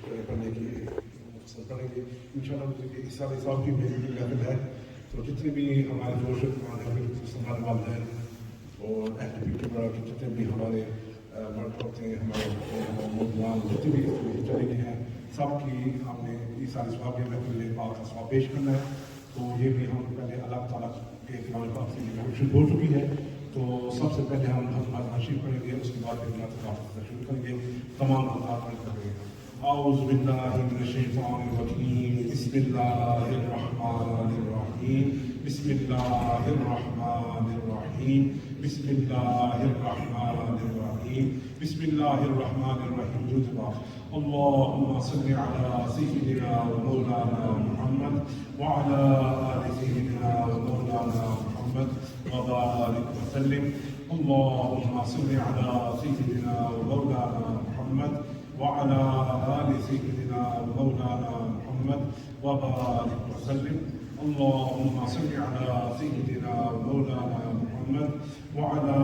करने की कोशिश करेंगे। इंशाअल्लाह इस साल की मेरी लेवल है, तो जितने भी हमारे जोश संभाल वालदेन और एक्टिविटी के जितने भी हमारे मर्द होते हैं, हमारे मौजूद जितने भी चले गए हैं, सबकी हमने इस साल स्वाब में पाक का स्वाब पेश करना है। तो ये भी हम पहले अल्लाह ताला के कलाम पाक से इंट्रोडक्शन हो चुकी है, तो सबसे पहले हम नशीब करेंगे, उसके बाद फिर शुरू करेंगे। तमाम हाथ करेंगे। औज़ु बिल्लाहि मिनश शैतानिर रजीम, बिस्मिल्लाहिर रहमानिर रहीम, बिस्मिल्लाहिर रहमानिर रहीम, बिस्मिल्लाहिर रहमानिर रहीम, बिस्मिल्लाहिर रहमानिर रहीम। अल्लाहुम्मा सल्लि अला सय्यिदिना व मौलाना मुहम्मद व अला आलि सय्यिदिना व मौलाना मुहम्मद व बारिक व सल्लिम। अल्लाहुम्मा सल्लि अला सय्यिदिना व मौलाना मुहम्मद व अला आलि सय्यिदिना व मौलाना मुहम्मद व बारिक व सल्लिम। अल्लाहुम्मा सल्लि अला सय्यिदिना व मौलाना मुहम्मद व अला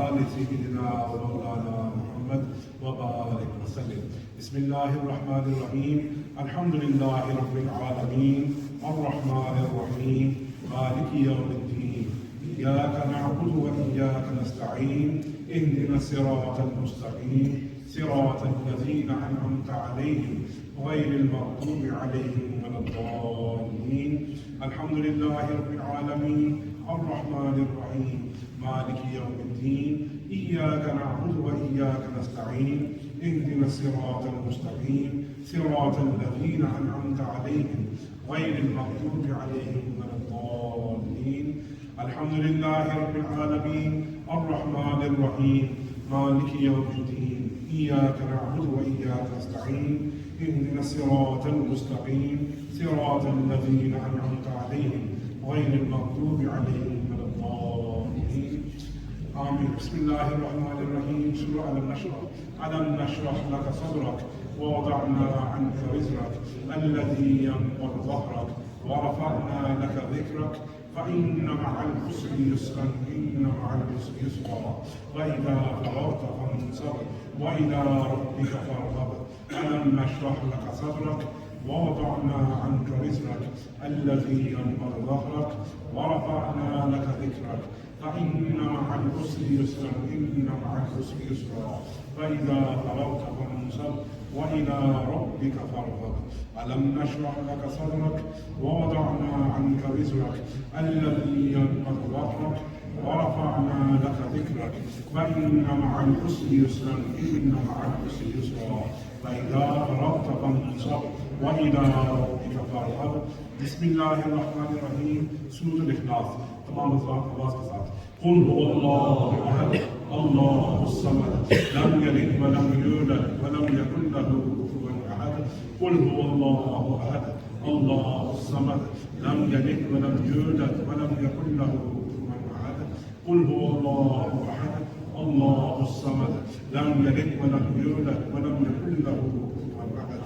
आलि सय्यिदिना व मौलाना मुहम्मद व बारिक व सल्लिम। बिस्मिल्लाहिर रहमानिर रहीम। अल्हम्दुलिल्लाहि रब्बिल आलमीन, अर्रहमानिर रहीम, मालिकि यौमिद्दीन, इय्याका नअबुदु व इय्याका नस्तईन, इहदिनस सिरातल मुस्तकीम, सिरातल लज़ीना अनअमता अलैहिम गैरिल मग़दूबि अलैहिम वलद्दाल्लीन। अल्हम्दुलिल्लाहि रब्बिल आलमीन, अर्रहमानिर रहीम, मालिकि यौमिद्दीन, इय्याका नअबुदु व इय्याका नस्तईन, इहदिनस सिरातल मुस्तकीम, सिरातल लज़ीना अनअमता अलैहिम गैरिल मग़दूबि अलैहिम वलद्दाल्लीन। अल्हम्दुलिल्लाहि रब्बिल आलमीन, अर्रहमानिर रहीम, मालिकि यौमिद्दीन, इय्याका नअबुदु व इय्याका नस्तईन, इहदिनस सिरातल मुस्तकीम, सिरातल लज़ीना अनअमता अलैहिम गैरिल मग़दूबि अलैहिम वलद्दाल्लीन। आमीन। बिस्मिल्लाहिर्रहमानिर्रहीम। सूरह अलम नशरह लक सदरक व वदअना अन्का विज़रक अल्लज़ी यंक़ुदु ज़हरक व रफ़अना लक ज़िक्रक फ़इन्न मअल उसरि युस्रन, इन्न मअल उसरि युस्रा, फ़इज़ा फ़रग़त फ़ंसब व इला रब्बिक फ़ारग़ब। अलम नशरह लक सदरक व वदअना अन्का विज़रक अल्लज़ी यंक़ुदु ज़हरक व रफ़अना लक ज़िक्रक फ़इन्न मअल उसरि युस्रन, इन्न मअल उसरि युस्रा, फ़इज़ा फ़रग़त फ़ंसब व इला रब्बिक फ़ारग़ब। अलम नशरह लक सदरक व वदअना अन्का विज़रक अल्लज़ी यंक़ुदु ज़हरक व रफ़अना लक ज़िक्रक फ़इन्न मअल उसरि युस्रन, इन्न मअल उसरि युस्रा, फ़इज़ा फ़रग़त फ़ंसब व इला रब्बिक फ़ारग़ब। बिस्मिल्लाहिर्रहमानिर्रहीम। सूरह इखलास तमाम आवाज़ के साथ। कुल हुवल्लाहु अहद, अल्लाहुस समद, लम यलिद व लम यूलद व लम यकुल लहू कुफुवन अहद। कुल हुवल्लाहु अहद, अल्लाहुस समद, लम यलिद व लम यूलद व लम यकुल लहू कुफुवन अहद। कुल हुवल्लाहु अहद, अल्लाहुस समद, लम यलिद व लम यूलद व लम यकुल लहू कुफुवन अहद।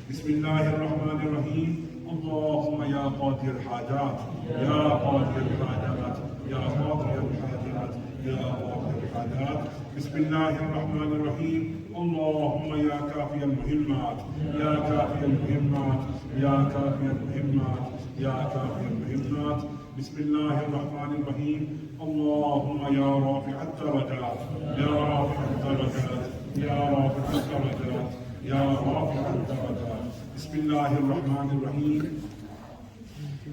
बिस्मिल्लाहिर्रहमानिर्रहीम। अल्लाहुम्मा या क़ादियल हाजात, या क़ादियल हाजात, या क़ादियल हाजात, या क़ादियल हाजात। बिस्मिल्लाहिर्रहमानिर्रहीम। अल्लाहुम्मा या काफ़ियल मुहिम्मात, या काफ़ियल मुहिम्मात, या काफ़ियल मुहिम्मात, या काफ़ियल मुहिम्मात। बिस्मिल्लाहिर्रहमानिर्रहीम। अल्लाहुम्मा या राफ़िअद दरजात, या राफ़िअद दरजात, या राफ़िअद दरजात, या राफ़िअद दरजात। बिस्मिल्लाहिर्रहमानिर्रहीम।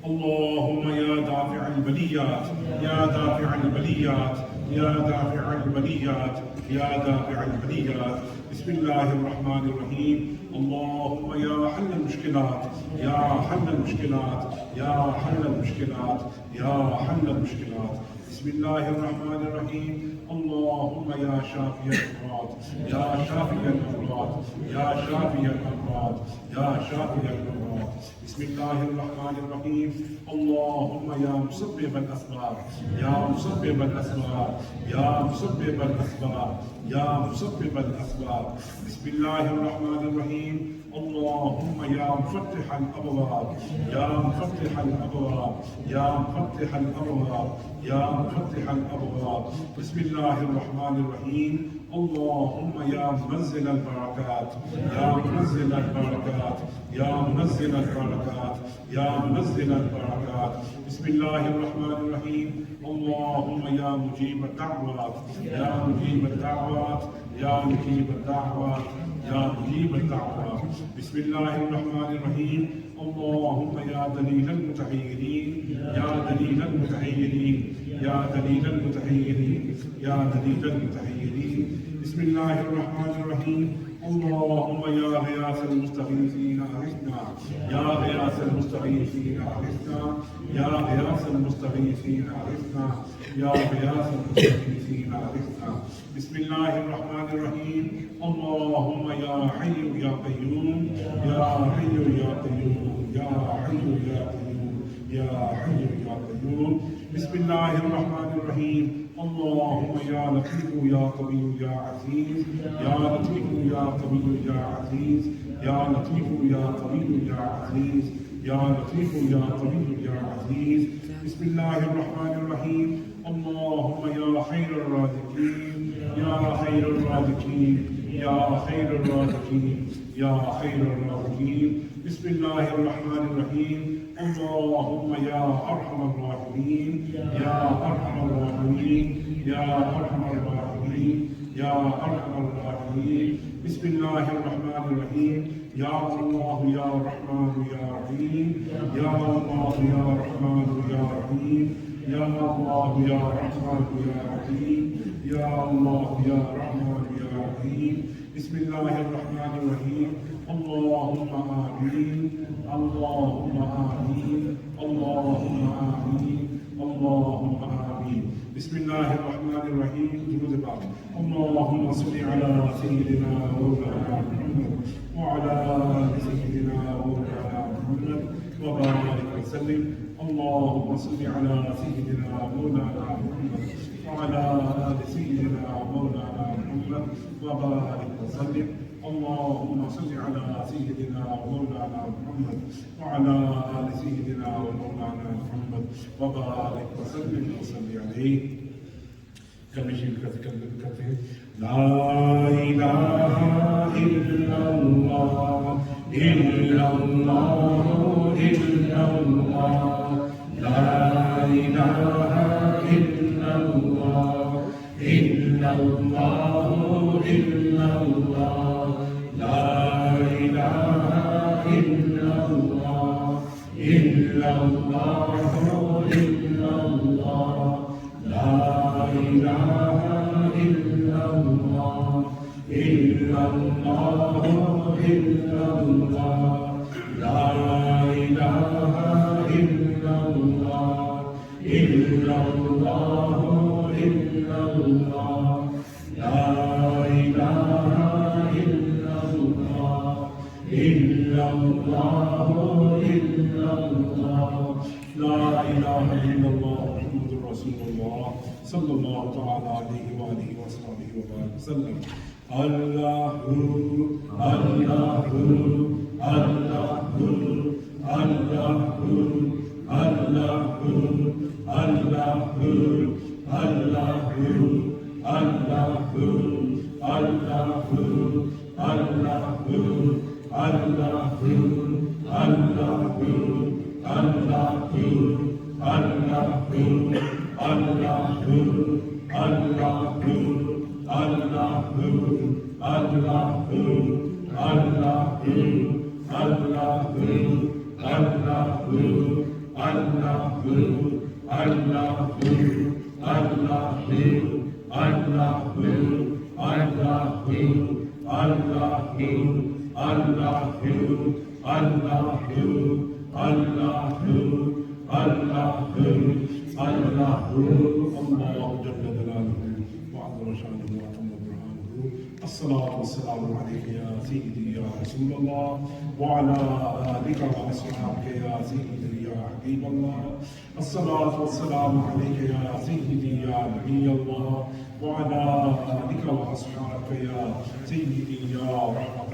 अल्लाहुम्मा या दाफ़िअल बलियात, या दाफ़िअल बलियात, या दाफ़िअल बलियात, या दाफ़िअल बलियात। बिस्मिल्लाहिर्रहमानिर्रहीम। अल्लाहुम्मा या हल्लल मुश्किलात, या हल्लल मुश्किलात, या हल्लल मुश्किलात, या हल्लल मुश्किलात। बिस्मिल्लाहिर्रहमानिर्रहीम। अल्लाहुम्मा या शाफ़ियल अमराद, या शाफ़ियल अमराद, या शाफ़ियल अमराद, या शाफ़ियल अमराद। बिस्मिल्लाहिर्रहमानिर्रहीम। अल्लाहुम्मा या मुसब्बिबल अस्बाब, या मुसब्बिबल अस्बाब, या मुसब्बिबल अस्बाब, या मुसब्बिबल अस्बाब। बिस्मिल्लाहिर्रहमानिर्रहीम। अल्लाहुम्मा या मुफ़त्तिहल अबवाब, या मुफ़त्तिहल अबवाब, या मुफ़त्तिहल अबवाब, या मुफ़त्तिहल अबवाब। बिस्मिल्लाहिर्रहमानिर्रहीम। اللهم يا منزل البركات يا منزل البركات يا منزل البركات يا منزل البركات. بسم الله الرحمن الرحيم. اللهم يا مجيب الدعوات يا مجيب الدعوات يا مجيب الدعوات يا مجيب الدعوات. بسم الله الرحمن الرحيم. اللهم يا دليل المتحيرين يا دليل المتحيرين يا دليل المتحيرين يا دليل المتحيرين. بسم الله الرحمن الرحيم. اللهم يا غياث المستغيثين أغثنا يا غياث المستغيثين أغثنا يا غياث المستغيثين أغثنا يا غياث المستغيثين أغثنا. بسم الله الرحمن الرحيم. اللهم يا حي يا قيوم يا حي يا قيوم يا حي يا قيوم يا حي يا قيوم. بسم الله الرحمن الرحيم. اللهم يا لطيف يا قوي يا عزيز يا لطيف يا قوي يا عزيز يا لطيف يا قوي يا عزيز يا لطيف يا قوي يا عزيز. بسم الله الرحمن الرحيم. اللهم يا خير الرازقين يا خير الرازقين يا خير الرازقين يا خير الرازقين. بسم الله الرحمن الرحيم. اللهم يا أرحم الراحمين يا أرحم الراحمين يا أرحم الراحمين يا أرحم الراحمين. بسم الله الرحمن الرحيم. يا الله يا رحمن يا رحيم يا الله يا رحمن يا رحيم يا الله يا رحمن يا رحيم يا الله يا رحمن يا رحيم. بسم الله الرحمن الرحيم. اللهم آمين اللهم آمين اللهم آمين اللهم آمين. بسم الله الرحمن الرحيم. جنود بعض. اللهم صل على سيدنا مولانا محمد وعلى آل سيدنا مولانا محمد وبارك وسلم. اللهم صل على سيدنا مولانا محمد وعلى آل سيدنا مولانا محمد وبارك وسلم. اللهم صل على سيدنا مولانا محمد وعلى آل سيدنا مولانا محمد وبارك وسلم وصل عليه. لا إله إلا الله إلا الله إلا الله لا إله إلا الله إلا الله إلا الله لا إله إلا الله إلا الله إلا الله لا إله إلا الله إلا الله إلا الله لا إله إلا الله إلا الله إلا الله لا إله إلا الله إلا الله إلا الله لا إله إلا الله محمد رسول الله صلى الله تعالى عليه وآله وصحبه وبارك وسلم. الله الله الله الله الله الله الصلاة والسلام عليك يا سيدي يا رسول الله وعلى آلك وأصحابك يا سيدي يا حبيب الله. الصلاة والسلام عليك يا سيدي يا نبي الله وعلى آلك وأصحابك يا سيدي يا رحمة